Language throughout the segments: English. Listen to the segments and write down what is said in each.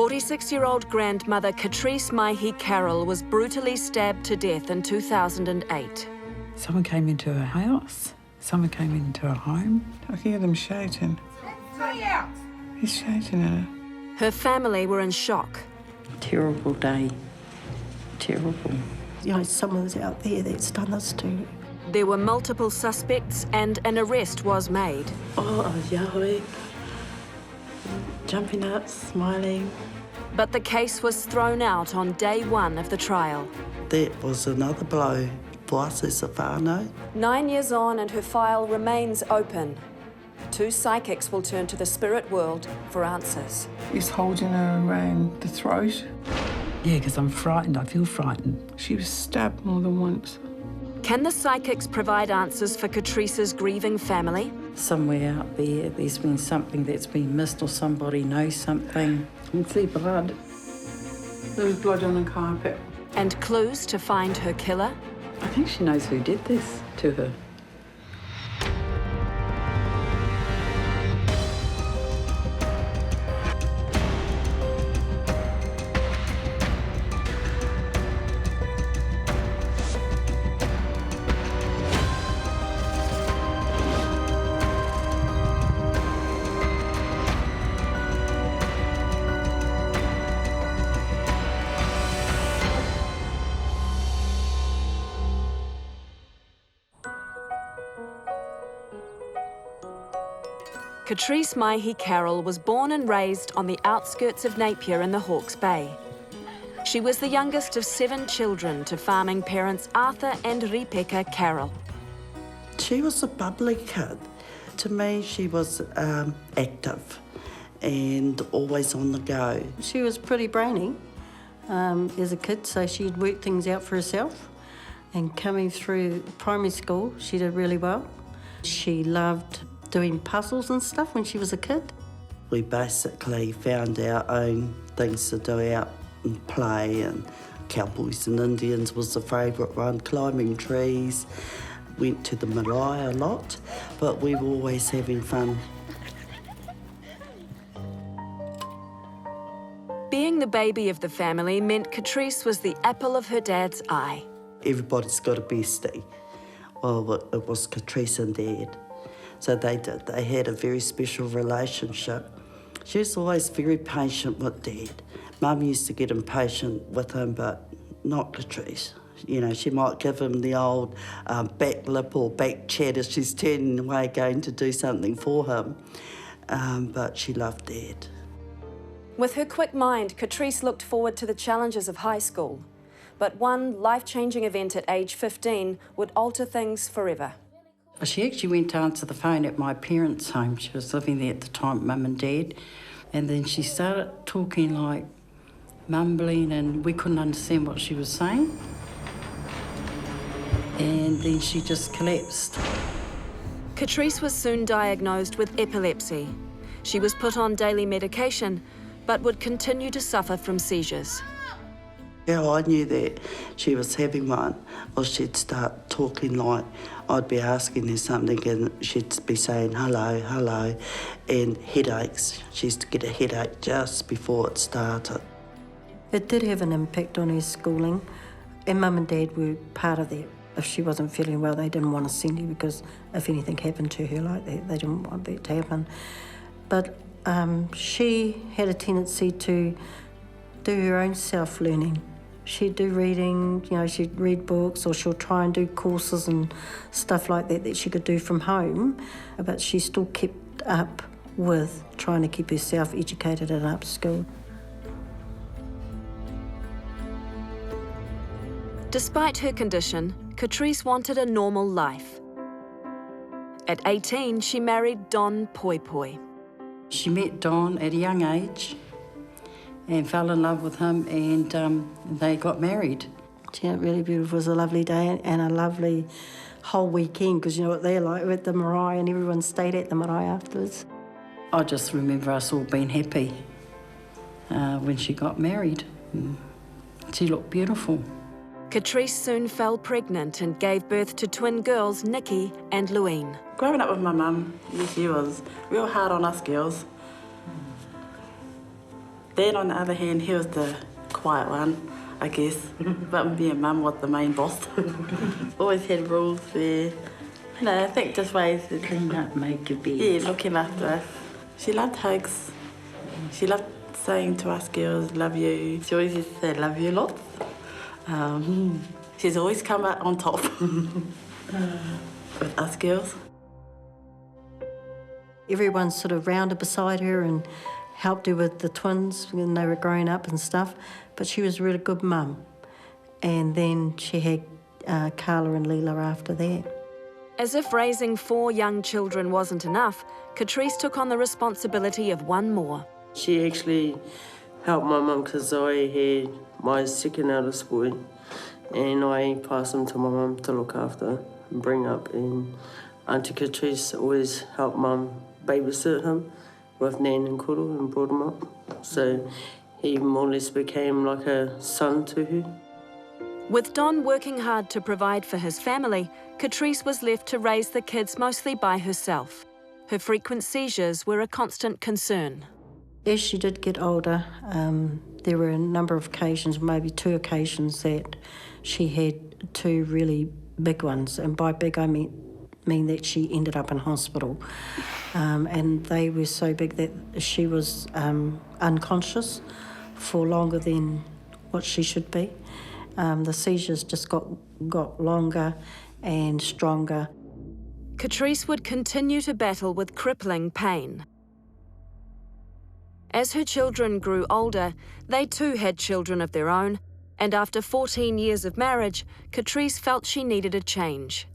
46-year-old grandmother Katrice Carol was brutally stabbed to death in 2008. Someone came into her house. Someone came into her home. I can hear them shouting. He's shouting at her. Her family were in shock. Terrible day. Terrible. You know, someone's out there that's done this to you. There were multiple suspects and an arrest was made. Oh, Yahweh. Jumping up, smiling. But the case was thrown out on day one of the trial. That was another blow for us as a whānau. 9 years on and her file remains open. Two psychics will turn to the spirit world for answers. He's holding her around the throat. Yeah, because I'm frightened. I feel frightened. She was stabbed more than once. Can the psychics provide answers for Katrice's grieving family? Somewhere out there, there's been something that's been missed or somebody knows something. I can see blood. There was blood on the carpet. And clues to find her killer? I think she knows who did this to her. Katrice Carol was born and raised on the outskirts of Napier in the Hawke's Bay. She was the youngest of 7 children to farming parents Arthur and Rebecca Carol. She was a bubbly kid. To me, she was active and always on the go. She was pretty brainy as a kid, so she'd work things out for herself. And coming through primary school, she did really well. She loved doing puzzles and stuff when she was a kid. We basically found our own things to do out and play, and cowboys and Indians was the favourite one, climbing trees. Went to the marae a lot, but we were always having fun. Being the baby of the family meant Katrice was the apple of her dad's eye. Everybody's got a bestie. Well, it was Katrice and Dad. So they did. They had a very special relationship. She was always very patient with Dad. Mum used to get impatient with him, but not Katrice. You know, she might give him the old back lip or back chat as she's turning away going to do something for him. But she loved Dad. With her quick mind, Katrice looked forward to the challenges of high school. But one life-changing event at age 15 would alter things forever. She actually went to answer the phone at my parents' home. She was living there at the time, Mum and Dad. And then she started talking like mumbling, and we couldn't understand what she was saying. And then she just collapsed. Katrice was soon diagnosed with epilepsy. She was put on daily medication, but would continue to suffer from seizures. Yeah, I knew that she was having one, or she'd start talking like I'd be asking her something and she'd be saying hello, hello, and headaches. She used to get a headache just before it started. It did have an impact on her schooling, and Mum and Dad were part of that. If she wasn't feeling well, they didn't want to send her because if anything happened to her like that, they didn't want that to happen. But she had a tendency to do her own self-learning. She'd do reading, you know, she'd read books, or she'll try and do courses and stuff like that that she could do from home, but she still kept up with trying to keep herself educated and upskilled. Despite her condition, Katrice wanted a normal life. At 18, she married Don Poi Poi. She met Don at a young age and fell in love with him, and they got married. Yeah, really beautiful. It was a lovely day and a lovely whole weekend, because you know what they're like, we're at the marae and everyone stayed at the marae afterwards. I just remember us all being happy when she got married. She looked beautiful. Katrice soon fell pregnant and gave birth to twin girls, Nikki and Louine. Growing up with my mum, she was real hard on us girls. Dad, on the other hand, he was the quiet one, I guess. But me and Mum was the main boss. Always had rules there. You know, I think just ways to Clean up, make your bed. yeah, looking after us. She loved hugs. She loved saying to us girls, love you. She always used to say, love you lots. She's always come out on top with us girls. Everyone sort of rounded beside her and helped her with the twins when they were growing up and stuff. But she was a really good mum. And then she had Carla and Leela after that. As if raising 4 young children wasn't enough, Katrice took on the responsibility of one more. She actually helped my mum because I had my second eldest boy and I passed him to my mum to look after and bring up, and Auntie Katrice always helped mum babysit him with Nan and Kuro and brought him up. So he more or less became like a son to her. With Don working hard to provide for his family, Katrice was left to raise the kids mostly by herself. Her frequent seizures were a constant concern. As she did get older, there were a number of occasions, maybe 2 occasions, that she had 2 really big ones. And by big, I mean that she ended up in hospital. And they were so big that she was unconscious for longer than what she should be. The seizures just got longer and stronger. Katrice would continue to battle with crippling pain. As her children grew older, they too had children of their own, and after 14 years of marriage, Katrice felt she needed a change.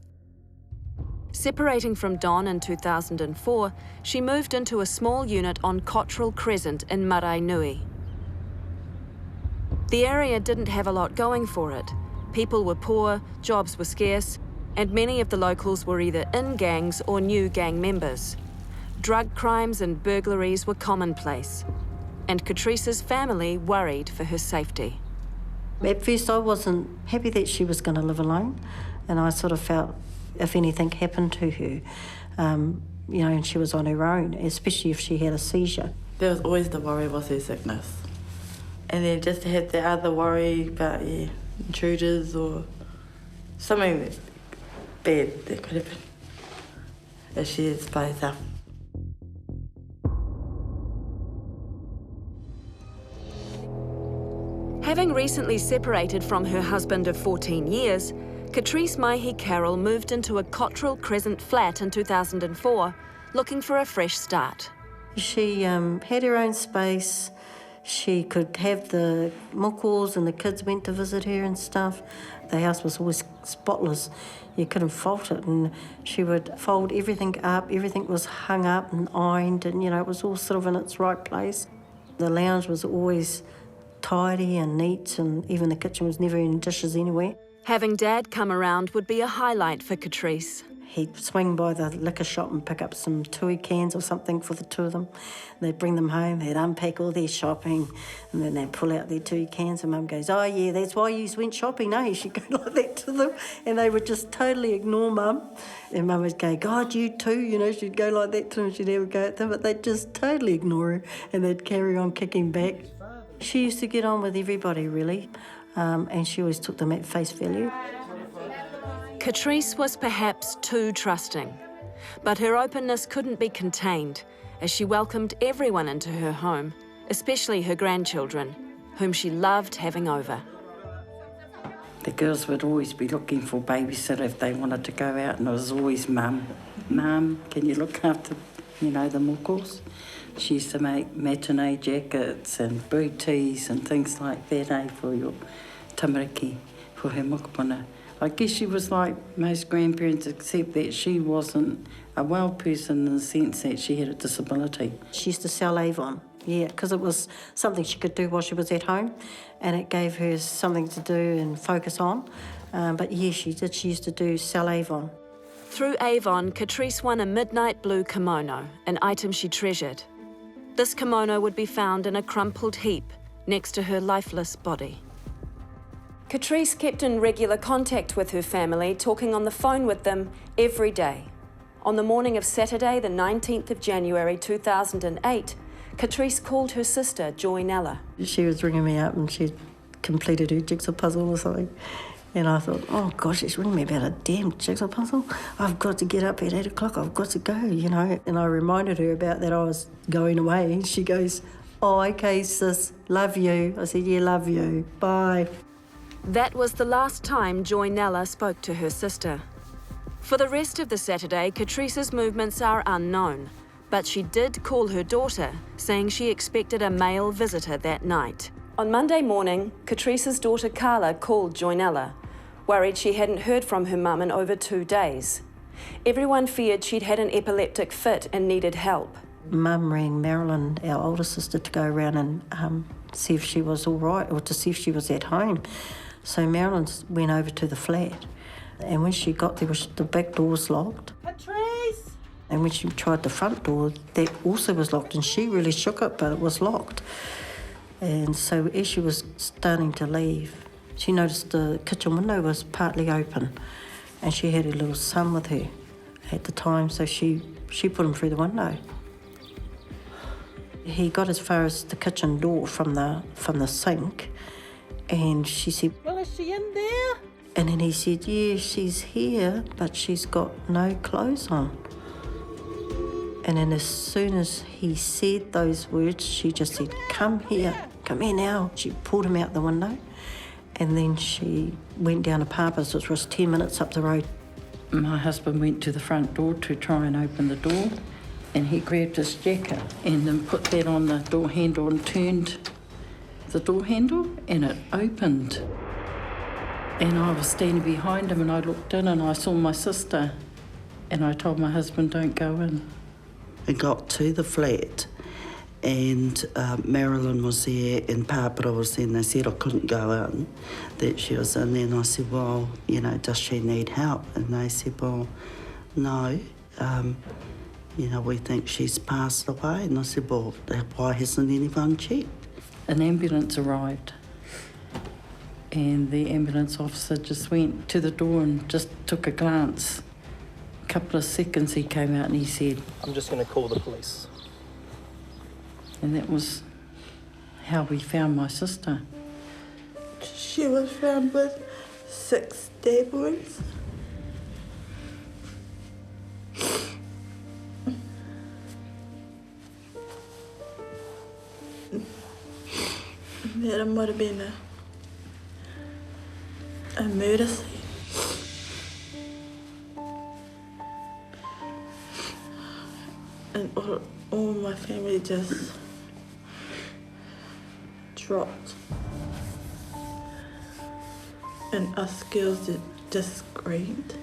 Separating from Don in 2004, she moved into a small unit on Cottrell Crescent in Marae Nui. The area didn't have a lot going for it. People were poor, jobs were scarce, and many of the locals were either in gangs or new gang members. Drug crimes and burglaries were commonplace, and Katrice's family worried for her safety. At first, I wasn't happy that she was going to live alone, and I sort of felt if anything happened to her, and she was on her own, especially if she had a seizure. There was always the worry was her sickness. And then just to have the other worry about, intruders or something bad that could happen if she is by herself. Having recently separated from her husband of 14 years, Katrice Maihi Carol moved into a Cottrell Crescent flat in 2004, looking for a fresh start. She had her own space. She could have the mokos and the kids went to visit her and stuff. The house was always spotless. You couldn't fault it. And she would fold everything up. Everything was hung up and ironed and, it was all sort of in its right place. The lounge was always tidy and neat, and even the kitchen was never in dishes anyway. Having Dad come around would be a highlight for Katrice. He'd swing by the liquor shop and pick up some tui cans or something for the 2 of them. They'd bring them home, they'd unpack all their shopping, and then they'd pull out their tui cans, and Mum goes, "Oh yeah, that's why you went shopping, no?" She'd go like that to them, and they would just totally ignore Mum. And Mum would go, "God, you too," she'd go like that to them, she'd never go at them, but they'd just totally ignore her, and they'd carry on kicking back. She used to get on with everybody, really, and she always took them at face value. Katrice was perhaps too trusting, but her openness couldn't be contained as she welcomed everyone into her home, especially her grandchildren, whom she loved having over. The girls would always be looking for babysitter if they wanted to go out, and it was always Mum. Mum, can you look after, the mokos? She used to make matinee jackets and booties and things like that, for your tamariki, for her mokopuna. I guess she was like most grandparents, except that she wasn't a well person in the sense that she had a disability. She used to sell Avon, because it was something she could do while she was at home, and it gave her something to do and focus on. But she did. She used to sell Avon. Through Avon, Katrice won a midnight blue kimono, an item she treasured. This kimono would be found in a crumpled heap next to her lifeless body. Katrice kept in regular contact with her family, talking on the phone with them every day. On the morning of Saturday, the 19th of January 2008, Katrice called her sister, Joy Nella. She was ringing me up and she'd completed her jigsaw puzzle or something. And I thought, oh gosh, she's ringing me about a damn jigsaw puzzle. I've got to get up at 8 o'clock, I've got to go, you know. And I reminded her about that I was going away. She goes, oh, okay, sis, love you. I said, yeah, love you, bye. That was the last time Joy Nella spoke to her sister. For the rest of the Saturday, Katrice's movements are unknown, but she did call her daughter, saying she expected a male visitor that night. On Monday morning, Katrice's daughter Carla called Joy Nella, worried she hadn't heard from her mum in over 2 days. Everyone feared she'd had an epileptic fit and needed help. Mum rang Marilyn, our older sister, to go around and see if she was all right or to see if she was at home. So Marilyn went over to the flat, and when she got there, the back door was locked. Katrice! And when she tried the front door, that also was locked, and she really shook it, but it was locked. And so as she was starting to leave, she noticed the kitchen window was partly open, and she had her little son with her at the time, so she put him through the window. He got as far as the kitchen door from the sink, and she said, Well, is she in there? and then he said, yeah, she's here, but she's got no clothes on. And then as soon as he said those words, she just said, come here now. She pulled him out the window, and then she went down to Papa's, which was 10 minutes up the road. My husband went to the front door to try and open the door, and he grabbed his jacket and then put that on the door handle and turned the door handle, and it opened. And I was standing behind him, and I looked in and I saw my sister, and I told my husband, don't go in. I got to the flat, and Marilyn was there and Papa was there, and they said I couldn't go in, that she was in there. And I said, well, you know, does she need help? And they said, well, no, you know, we think she's passed away. And I said, well, why hasn't anyone checked? An ambulance arrived, and the ambulance officer just went to the door and just took a glance. A couple of seconds he came out and he said, I'm just going to call the police. and that was how we found my sister. She was found with 6 stab wounds. That might have been a murder scene. And all my family just dropped. And us girls just screamed.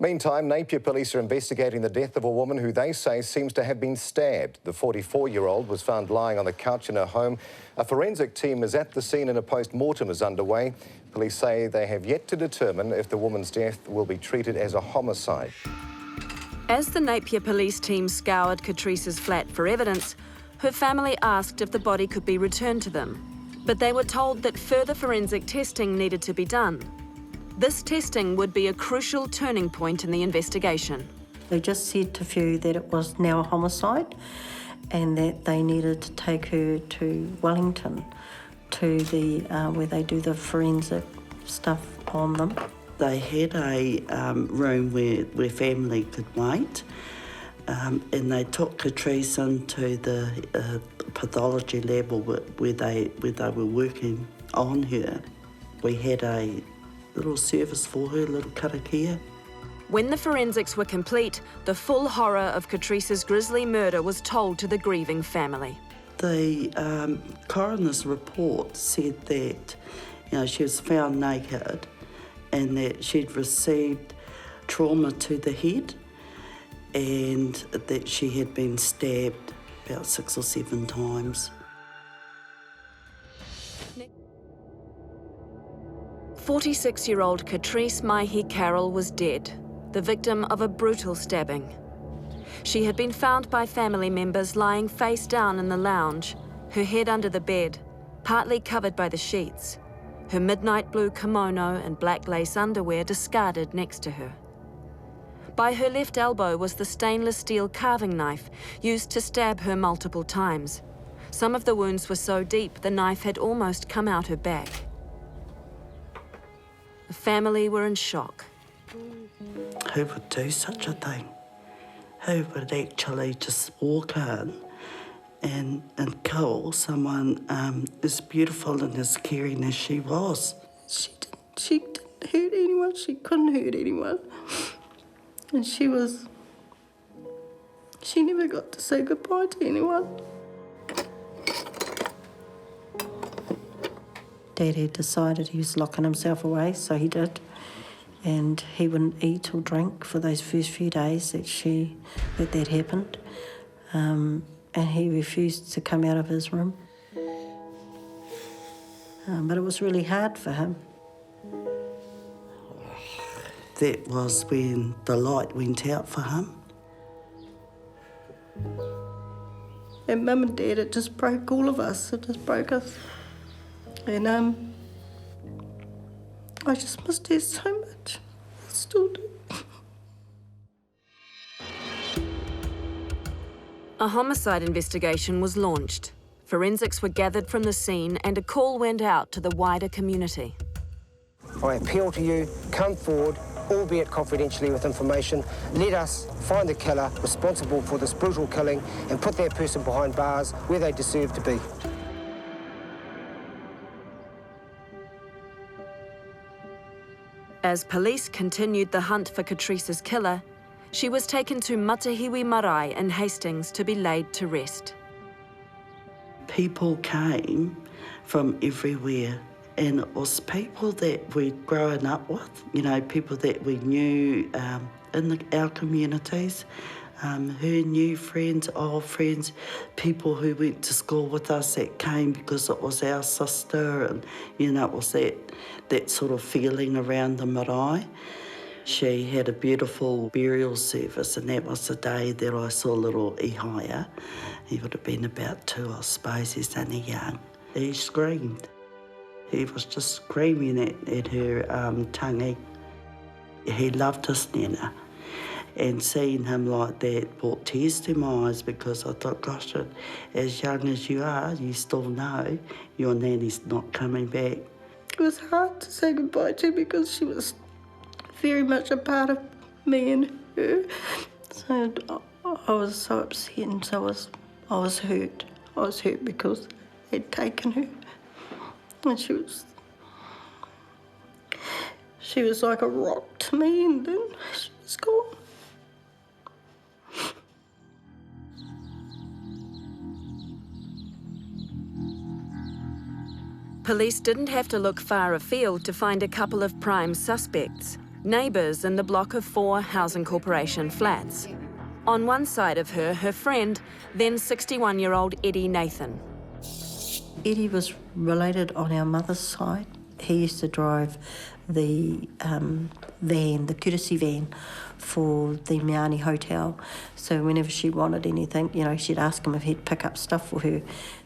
Meantime, Napier police are investigating the death of a woman who they say seems to have been stabbed. The 44-year-old was found lying on the couch in her home. A forensic team is at the scene and a post-mortem is underway. Police say they have yet to determine if the woman's death will be treated as a homicide. As the Napier police team scoured Katrice's flat for evidence, her family asked if the body could be returned to them. But they were told that further forensic testing needed to be done. This testing would be a crucial turning point in the investigation. They just said to Few that it was now a homicide and that they needed to take her to Wellington to the where they do the forensic stuff on them. They had a room where family could wait, and they took Katrice into the pathology lab where they were working on her. We had a little service for her, a little karakia. When the forensics were complete, the full horror of Katrice's grisly murder was told to the grieving family. The coroner's report said that, you know, she was found naked and that she'd received trauma to the head and that she had been stabbed about 6 or 7 times. 46-year-old Katrice Carol was dead, the victim of a brutal stabbing. She had been found by family members lying face down in the lounge, her head under the bed, partly covered by the sheets, her midnight blue kimono and black lace underwear discarded next to her. By her left elbow was the stainless steel carving knife used to stab her multiple times. Some of the wounds were so deep the knife had almost come out her back. The family were in shock. Who would do such a thing? Who would actually just walk in and kill someone as beautiful and as caring as she was? She didn't hurt anyone. She couldn't hurt anyone. And she never got to say goodbye to anyone. Dad had decided he was locking himself away, so he did. And he wouldn't eat or drink for those first few days that happened. And he refused to come out of his room. But it was really hard for him. That was when the light went out for him. And Mum and Dad, it just broke all of us. It just broke us. And I just missed her so much. I still do. A homicide investigation was launched. Forensics were gathered from the scene and a call went out to the wider community. I appeal to you, come forward, albeit confidentially with information. Let us find the killer responsible for this brutal killing and put that person behind bars where they deserve to be. As police continued the hunt for Katrice's killer, she was taken to Matahiwi Marae in Hastings to be laid to rest. People came from everywhere, and it was people that we'd grown up with, you know, people that we knew in our communities, her new friends, old friends, people who went to school with us that came because it was our sister, and, you know, it was that sort of feeling around the marae. She had a beautiful burial service, and that was the day that I saw little Ihaya. He would have been about 2, I suppose. He's only young. He screamed. He was just screaming at her tangi. He loved his nana. And seeing him like that brought tears to my eyes, because I thought, gosh, as young as you are, you still know your nanny's not coming back. It was hard to say goodbye to because she was very much a part of me and her. So I was so upset, and so I was hurt. I was hurt because they'd taken her. And she was like a rock to me, and then she was gone. Police didn't have to look far afield to find a couple of prime suspects, neighbours in the block of 4 Housing Corporation flats. On one side of her, her friend, then 61-year-old Eddie Nathan. Eddie was related on our mother's side. He used to drive the van, the courtesy van, for the Meani Hotel. So whenever she wanted anything, you know, she'd ask him if he'd pick up stuff for her,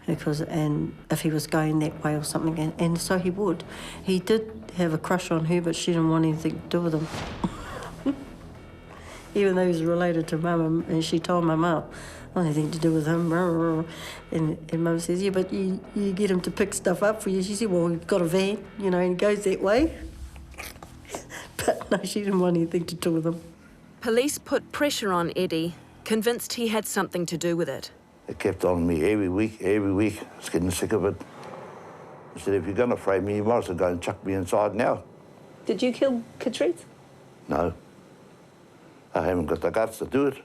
and if he was going that way or something, and so he would. He did have a crush on her, but she didn't want anything to do with him. Even though he was related to Mum, and she told my mum, anything to do with him. And Mum says, yeah, but you get him to pick stuff up for you. She said, well, we've got a van, you know, and he goes that way. But no, she didn't want anything to do with him. Police put pressure on Eddie, convinced he had something to do with it. It kept on me every week. I was getting sick of it. I said, if you're going to frame me, you might as well go and chuck me inside now. Did you kill Katrice? No. I haven't got the guts to do it.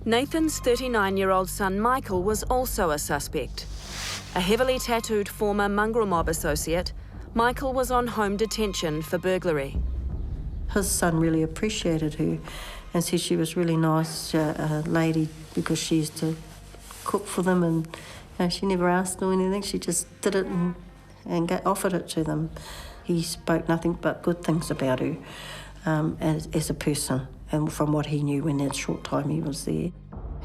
Nathan's 39-year-old son Michael was also a suspect. A heavily tattooed former mongrel mob associate, Michael was on home detention for burglary. His son really appreciated her and said she was really nice lady, because she used to cook for them, and you know, she never asked them anything. She just did it and offered it to them. He spoke nothing but good things about her as a person, and from what he knew in that short time he was there.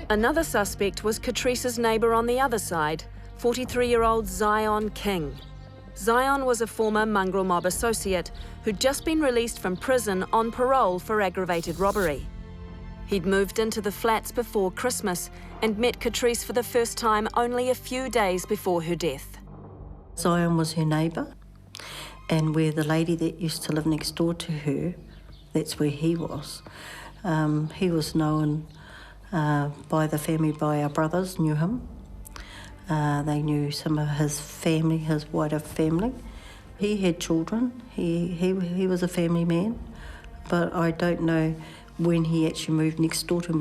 Another suspect was Katrice's neighbour on the other side, 43-year-old Zion King. Zion was a former mongrel mob associate who'd just been released from prison on parole for aggravated robbery. He'd moved into the flats before Christmas and met Katrice for the first time only a few days before her death. Zion was her neighbour, and where the lady that used to live next door to her, that's where he was. He was known by the family, by our brothers, knew him. They knew some of his family, his wider family. He had children. He was a family man, but I don't know when he actually moved next door to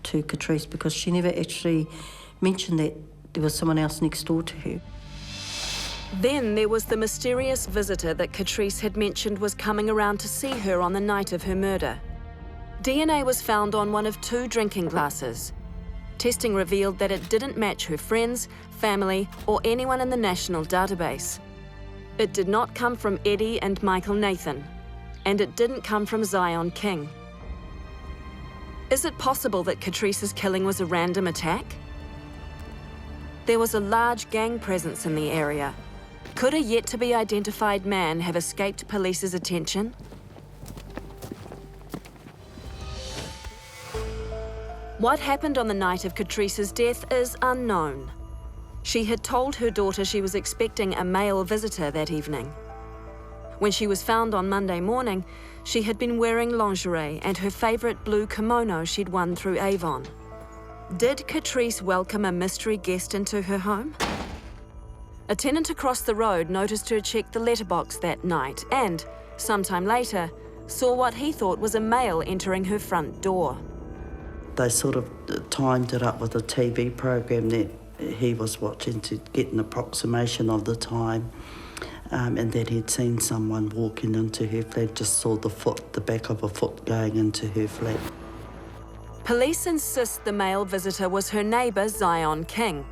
Katrice, because she never actually mentioned that there was someone else next door to her. Then there was the mysterious visitor that Katrice had mentioned was coming around to see her on the night of her murder. DNA was found on one of 2 drinking glasses. Testing revealed that it didn't match her friends, family, or anyone in the national database. It did not come from Eddie and Michael Nathan, and it didn't come from Zion King. Is it possible that Katrice's killing was a random attack? There was a large gang presence in the area. Could a yet-to-be-identified man have escaped police's attention? What happened on the night of Katrice's death is unknown. She had told her daughter she was expecting a male visitor that evening. When she was found on Monday morning, she had been wearing lingerie and her favourite blue kimono she'd won through Avon. Did Katrice welcome a mystery guest into her home? A tenant across the road noticed her check the letterbox that night and, sometime later, saw what he thought was a male entering her front door. They sort of timed it up with a TV program that he was watching to get an approximation of the time, and that he'd seen someone walking into her flat, just saw the back of a foot going into her flat. Police insist the male visitor was her neighbour Zion King.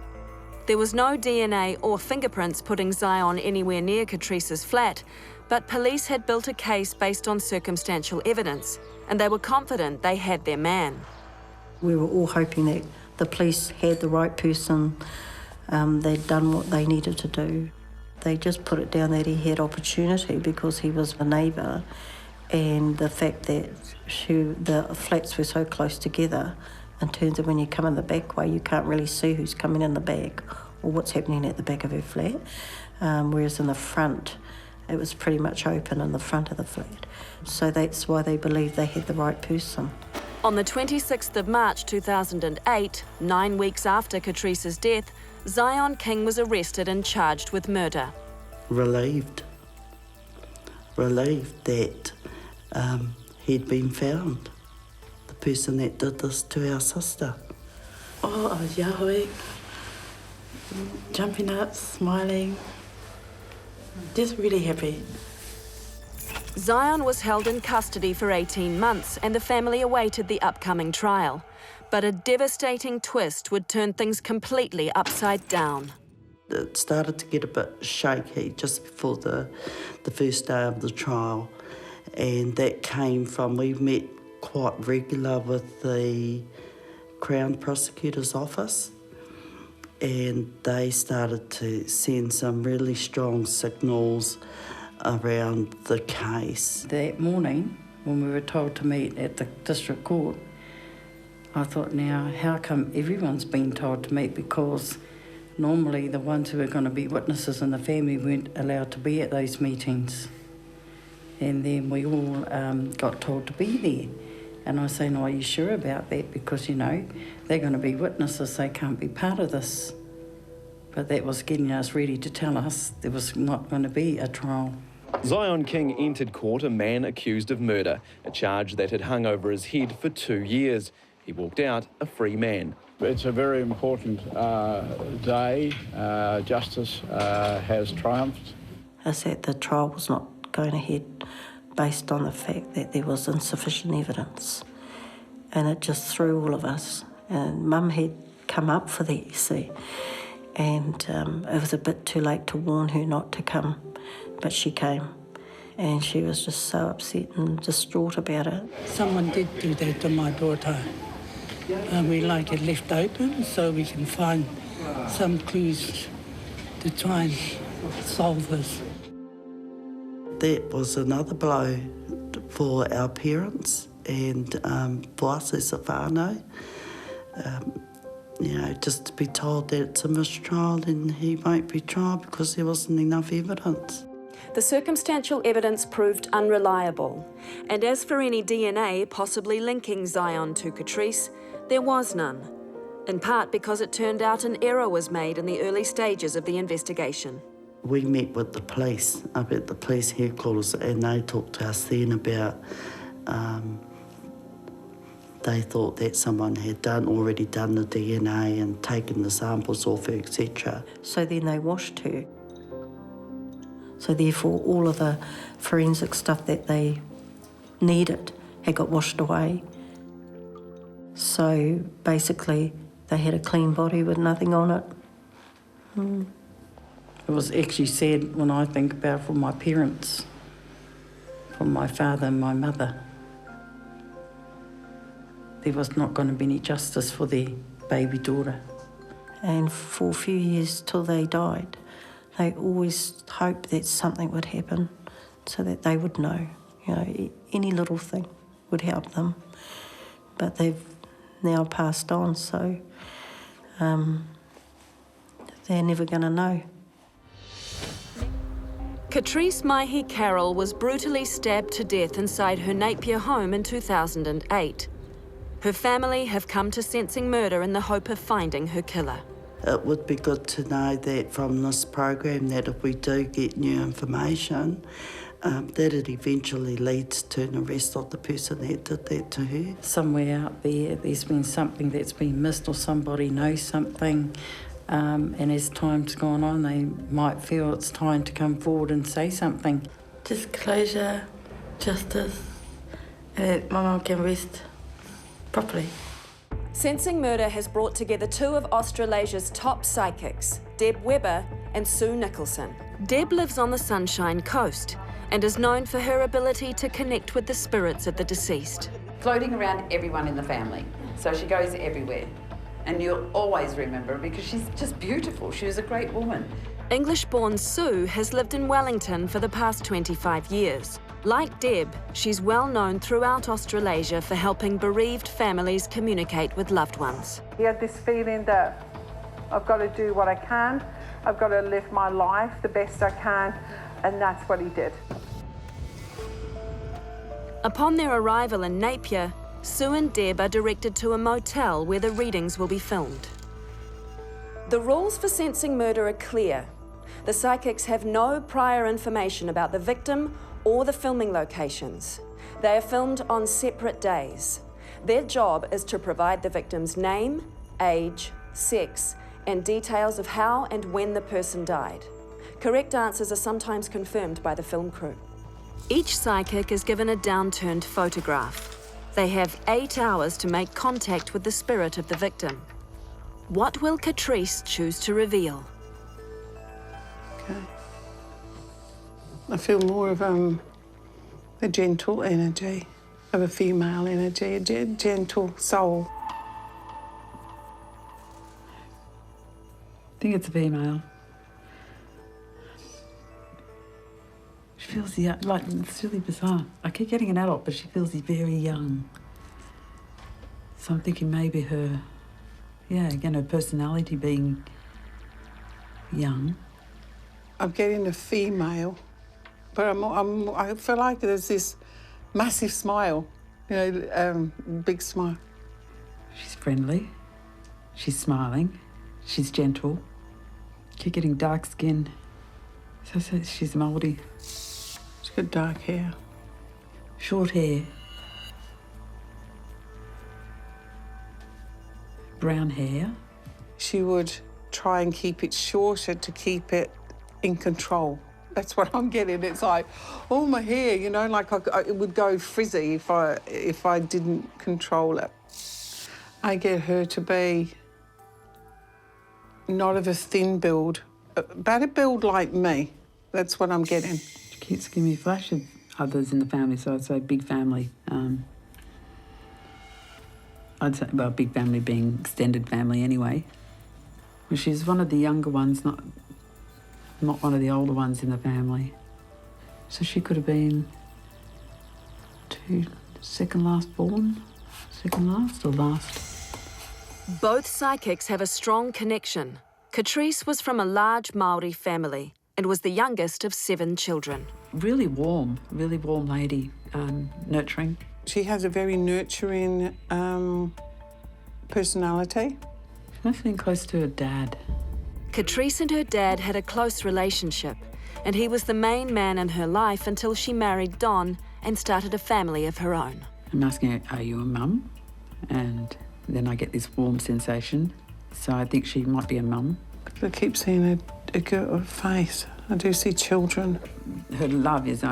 There was no DNA or fingerprints putting Zion anywhere near Katrice's flat, but police had built a case based on circumstantial evidence, and they were confident they had their man. We were all hoping that the police had the right person, they'd done what they needed to do. They just put it down that he had opportunity because he was a neighbour, and the fact that the flats were so close together, in terms of when you come in the back way, you can't really see who's coming in the back or what's happening at the back of her flat, whereas in the front, it was pretty much open in the front of the flat. So that's why they believed they had the right person. On the 26th of March 2008, 9 weeks after Katrice's death, Zion King was arrested and charged with murder. Relieved that he'd been found, the person that did this to our sister. Oh, I was yahoo, jumping up, smiling, just really happy. Zion was held in custody for 18 months and the family awaited the upcoming trial. But a devastating twist would turn things completely upside down. It started to get a bit shaky just before the first day of the trial, and that came from, we met quite regular with the Crown Prosecutor's Office, and they started to send some really strong signals around the case. That morning, when we were told to meet at the district court, I thought, now, how come everyone's been told to meet? Because normally the ones who are going to be witnesses in the family weren't allowed to be at those meetings. And then we all got told to be there. And I was saying, are you sure about that? Because, you know, they're going to be witnesses, they can't be part of this. But that was getting us ready to tell us there was not going to be a trial. Zion King entered court a man accused of murder, a charge that had hung over his head for 2 years. He walked out a free man. It's a very important day. Justice has triumphed. I said the trial was not going ahead based on the fact that there was insufficient evidence. And it just threw all of us. And Mum had come up for that, you see. And it was a bit too late to warn her not to come, but she came. And she was just so upset and distraught about it. Someone did do that to my daughter. And we like it left open so we can find some clues to try and solve this. That was another blow for our parents and for us as a whānau. You know, just to be told that it's a mistrial and he won't be tried because there wasn't enough evidence. The circumstantial evidence proved unreliable, and as for any DNA possibly linking Zion to Katrice, there was none, in part because it turned out an error was made in the early stages of the investigation. We met with the police up at the police headquarters and they talked to us then about they thought that someone had already done the DNA and taken the samples off her, etc. So then they washed her. So therefore all of the forensic stuff that they needed had got washed away. So basically they had a clean body with nothing on it. It was actually sad when I think about for my parents, for my father and my mother. There was not going to be any justice for their baby daughter. And for a few years till they died, they always hoped that something would happen so that they would know. You know, any little thing would help them. But they've now passed on, so they're never going to know. Katrice Maihi Carol was brutally stabbed to death inside her Napier home in 2008. Her family have come to sensing murder in the hope of finding her killer. It would be good to know that from this program that if we do get new information, that it eventually leads to an arrest of the person that did that to her. Somewhere out there, there's been something that's been missed or somebody knows something, and as time's gone on, they might feel it's time to come forward and say something. Just closure, justice, and that my mum can rest properly. Sensing Murder has brought together two of Australasia's top psychics, Deb Webber and Sue Nicholson. Deb lives on the Sunshine Coast and is known for her ability to connect with the spirits of the deceased. Floating around everyone in the family, so she goes everywhere. And you'll always remember her because she's just beautiful. She was a great woman. English-born Sue has lived in Wellington for the past 25 years. Like Deb, she's well known throughout Australasia for helping bereaved families communicate with loved ones. He had this feeling that I've got to do what I can, I've got to live my life the best I can, and that's what he did. Upon their arrival in Napier, Sue and Deb are directed to a motel where the readings will be filmed. The rules for Sensing Murder are clear. The psychics have no prior information about the victim or the filming locations. They are filmed on separate days. Their job is to provide the victim's name, age, sex, and details of how and when the person died. Correct answers are sometimes confirmed by the film crew. Each psychic is given a downturned photograph. They have 8 hours to make contact with the spirit of the victim. What will Katrice choose to reveal? Okay. I feel more of a gentle energy, of a female energy, a gentle soul. I think it's a female. She feels young, like, it's really bizarre. I keep getting an adult, but she feels very young. So I'm thinking maybe her, again, her personality being young. I'm getting a female, but I feel like there's this massive smile, big smile. She's friendly, she's smiling, she's gentle. Keep getting dark skin. So she's mouldy. She's got dark hair. Short hair. Brown hair. She would try and keep it shorter to keep it in control. That's what I'm getting. It's like, oh, my hair, like it would go frizzy if I didn't control it. I get her to be not of a thin build, but a build like me. That's what I'm getting. She keeps giving me a flash of others in the family, so I'd say big family. I'd say, well, big family being extended family anyway. Well, she's one of the younger ones, not not one of the older ones in the family. So she could have been second last born? Second last or last? Both psychics have a strong connection. Katrice was from a large Māori family and was the youngest of 7 children. Really warm lady, nurturing. She has a very nurturing personality. She must have been close to her dad. Katrice and her dad had a close relationship, and he was the main man in her life until she married Don and started a family of her own. I'm asking her, are you a mum? And then I get this warm sensation. So I think she might be a mum. I keep seeing a girl face. I do see children. Her love is,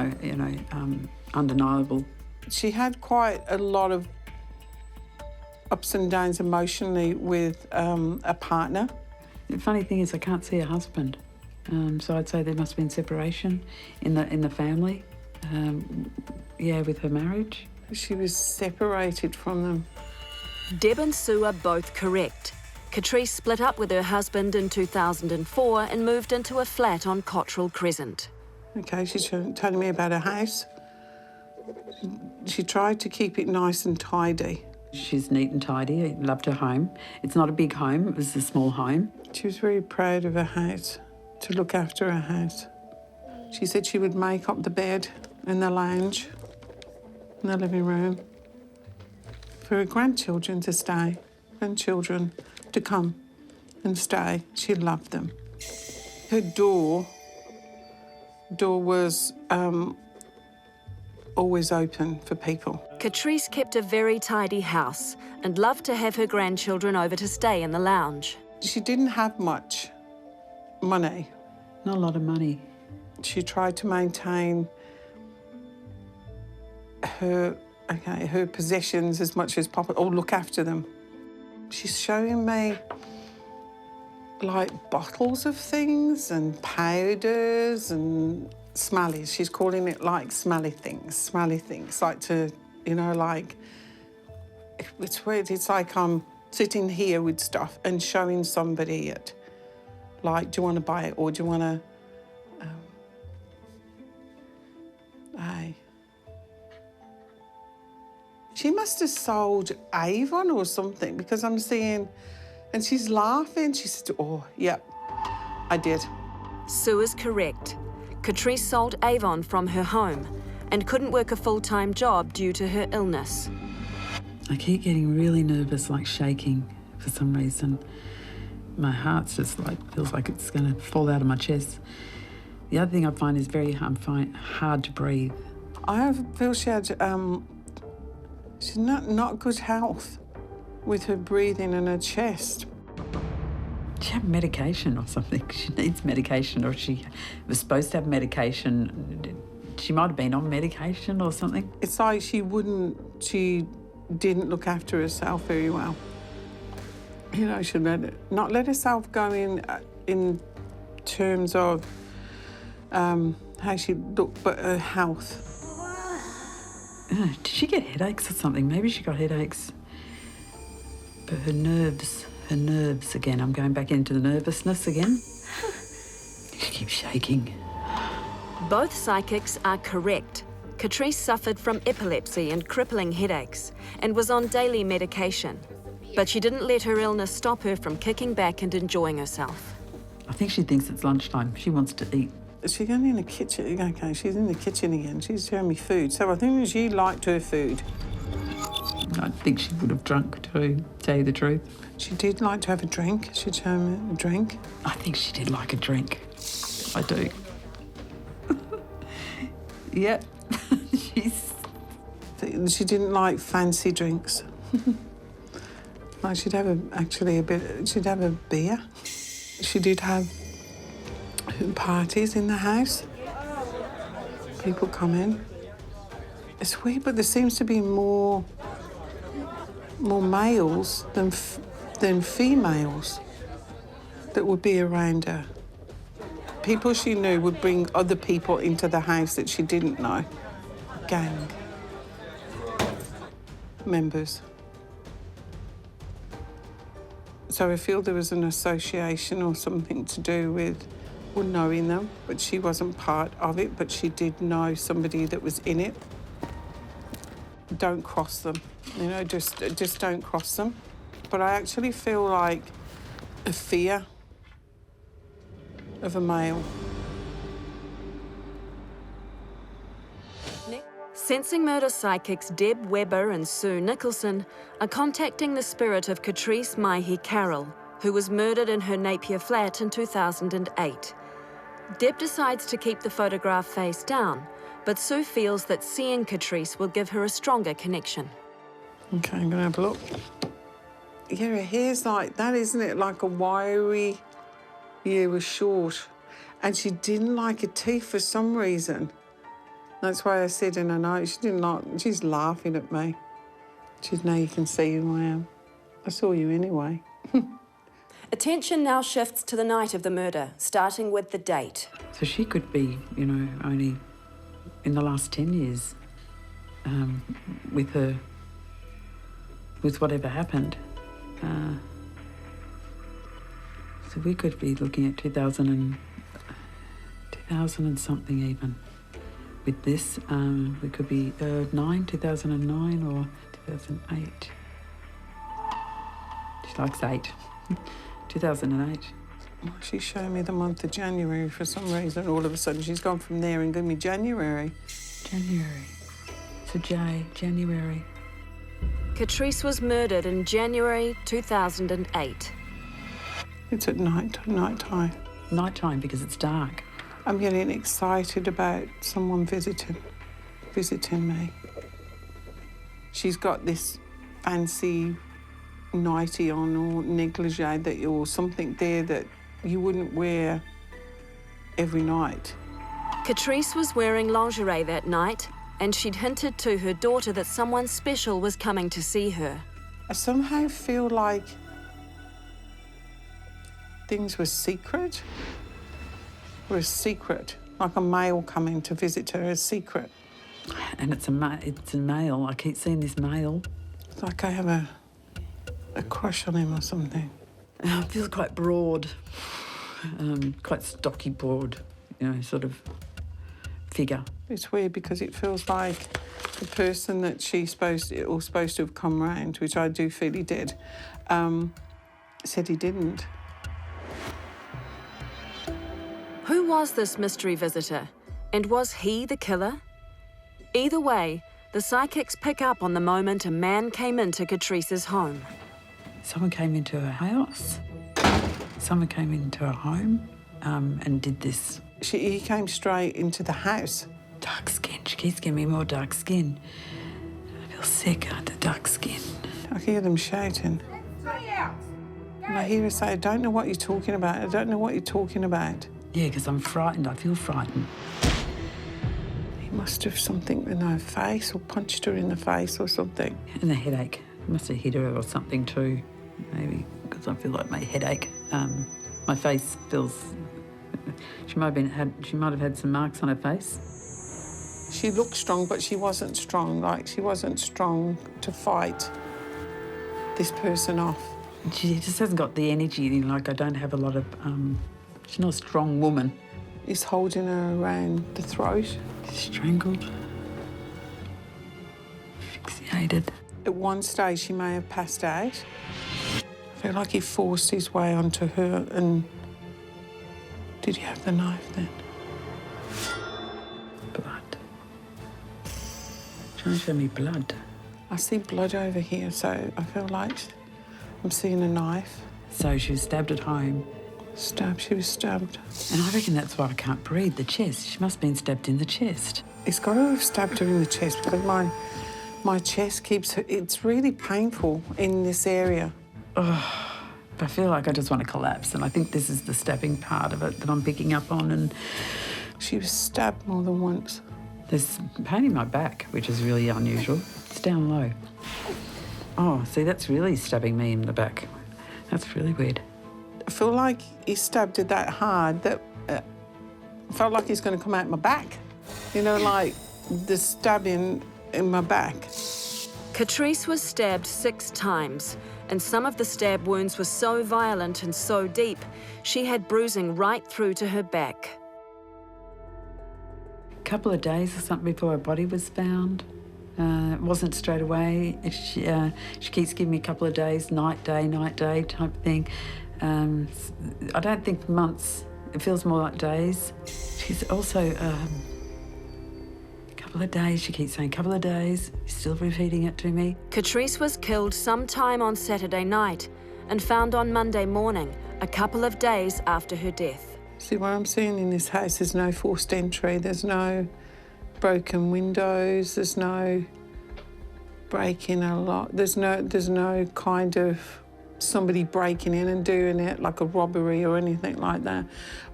undeniable. She had quite a lot of ups and downs emotionally with a partner. The funny thing is I can't see her husband. So I'd say there must have been separation in the family. With her marriage. She was separated from them. Deb and Sue are both correct. Katrice split up with her husband in 2004 and moved into a flat on Cottrell Crescent. Okay, she's telling me about her house. She tried to keep it nice and tidy. She's neat and tidy, loved her home. It's not a big home, it was a small home. She was very proud of her house, to look after her house. She said she would make up the bed in the lounge, in the living room, for her grandchildren to stay, grandchildren to come and stay. She loved them. Her door was always open for people. Katrice kept a very tidy house and loved to have her grandchildren over to stay in the lounge. She didn't have much money. Not a lot of money. She tried to maintain her possessions as much as possible, or look after them. She's showing me like bottles of things and powders and smellies. She's calling it like smelly things, like to, it's weird. It's like I'm sitting here with stuff and showing somebody it. Like, do you want to buy it or do you want to, She must have sold Avon or something because I'm seeing, and she's laughing. She said, oh, yeah, I did. Sue is correct. Katrice sold Avon from her home and couldn't work a full-time job due to her illness. I keep getting really nervous, like shaking for some reason. My heart's just feels like it's going to fall out of my chest. The other thing I find is hard to breathe. I feel she had, she's not good health with her breathing and her chest. She had medication or something. She needs medication, or she was supposed to have medication. She might have been on medication or something. It's like she didn't look after herself very well. She not let herself go in terms of how she looked, but her health. Did she get headaches or something? Maybe she got headaches. But her nerves again. I'm going back into the nervousness again. She keeps shaking. Both psychics are correct. Katrice suffered from epilepsy and crippling headaches and was on daily medication. But she didn't let her illness stop her from kicking back and enjoying herself. I think she thinks it's lunchtime. She wants to eat. She's going in the kitchen. Okay, she's in the kitchen again. She's showing me food. So I think she liked her food. I think she would have drunk to tell you the truth. She did like to have a drink. She'd show me a drink. I think she did like a drink. I do. Yep. She didn't like fancy drinks. Like she'd have she'd have a beer. She did have parties in the house. People come in. It's weird, but there seems to be more males than females that would be around her. People she knew would bring other people into the house that she didn't know. Gang members. So I feel there was an association or something to do with people knowing them, but she wasn't part of it, but she did know somebody that was in it. Don't cross them, you know, just don't cross them. But I actually feel like a fear of a male. Sensing murder psychics Deb Webber and Sue Nicholson are contacting the spirit of Katrice Carol, who was murdered in her Napier flat in 2008. Deb decides to keep the photograph face down, but Sue feels that seeing Katrice will give her a stronger connection. Okay, I'm gonna have a look. Yeah, her hair's like that, isn't it? Like a wiry, yeah, it was short. And she didn't like her teeth for some reason. That's why I said in her note, she didn't like, she's laughing at me. She said, now you can see who I am. I saw you anyway. Attention now shifts to the night of the murder, starting with the date. So she could be, you know, only in the last 10 years with whatever happened. So we could be looking at 2000 and something even. With this, we could be 2009 or 2008. She likes 8. 2008. Well, she's showing me the month of January for some reason. All of a sudden, she's gone from there and given me January. January. So January. Katrice was murdered in January 2008. It's at night time. Nighttime because it's dark. I'm getting excited about someone visiting me. She's got this fancy nightie on or negligee that or something there that you wouldn't wear every night. Katrice was wearing lingerie that night, and she'd hinted to her daughter that someone special was coming to see her. I somehow feel like things were secret. Like a male coming to visit her, a secret. And it's a male. I keep seeing this male. It's like I have a crush on him or something. It feels quite broad, quite stocky broad, you know, sort of figure. It's weird because it feels like the person that she's supposed to have come round, which I do feel he did, said he didn't. Who was this mystery visitor? And was he the killer? Either way, the psychics pick up on the moment a man came into Katrice's home. Someone came into her house. Someone came into her home and did this. He came straight into the house. Dark skin. She keeps giving me more dark skin. I feel sick under dark skin. I hear them shouting. And I hear her say, I don't know what you're talking about. I don't know what you're talking about. Yeah, because I'm frightened. I feel frightened. He must have something in her face or punched her in the face or something. And the headache. He must have hit her or something too, maybe, because I feel like my headache. My face feels... She might have had some marks on her face. She looked strong, but she wasn't strong. Like, she wasn't strong to fight this person off. She just hasn't got the energy. Like, I don't have a lot of... She's not a strong woman. He's holding her around the throat. Strangled. Asphyxiated. At one stage, she may have passed out. I feel like he forced his way onto her and... Did he have the knife then? Blood. Trying to show me blood. I see blood over here, so I feel like I'm seeing a knife. So she was stabbed at home. She was stabbed. And I reckon that's why I can't breathe, the chest. She must have been stabbed in the chest. He's got to have stabbed her in the chest because my chest keeps... It's really painful in this area. Oh, I feel like I just want to collapse, and I think this is the stabbing part of it that I'm picking up on. And she was stabbed more than once. There's pain in my back, which is really unusual. It's down low. Oh, see, that's really stabbing me in the back. That's really weird. I feel like he stabbed her that hard that I felt like he's going to come out my back. You know, like the stabbing in my back. Katrice was stabbed 6 times, and some of the stab wounds were so violent and so deep, She had bruising right through to her back. A couple of days or something before her body was found. It wasn't straight away. She keeps giving me a couple of days, night, day type thing. I don't think months. It feels more like days. She's also, a couple of days, she keeps saying, couple of days, still repeating it to me. Katrice was killed sometime on Saturday night and found on Monday morning, a couple of days after her death. See, what I'm seeing in this house, there's no forced entry, there's no broken windows, there's no breaking a lot, there's no kind of somebody breaking in and doing it, like a robbery or anything like that.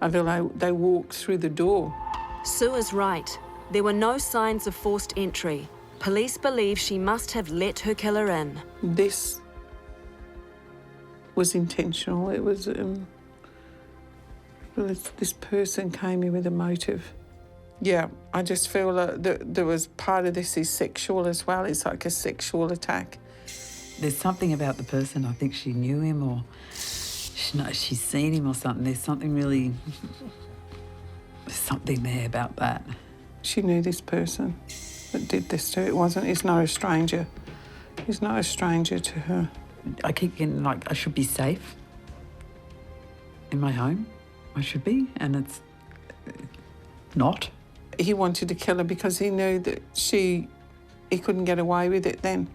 I feel like they walked through the door. Sue is right. There were no signs of forced entry. Police believe she must have let her killer in. This was intentional. It was, this person came here with a motive. Yeah, I just feel that there was part of this is sexual as well. It's like a sexual attack. There's something about the person. I think she knew him or she's seen him or something. There's something really, there's something there about that. She knew this person that did this to her. He's not a stranger. He's not a stranger to her. I keep getting like, I should be safe in my home. I should be, and it's not. He wanted to kill her because he knew that he couldn't get away with it then.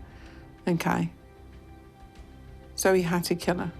Okay. So he had to kill her.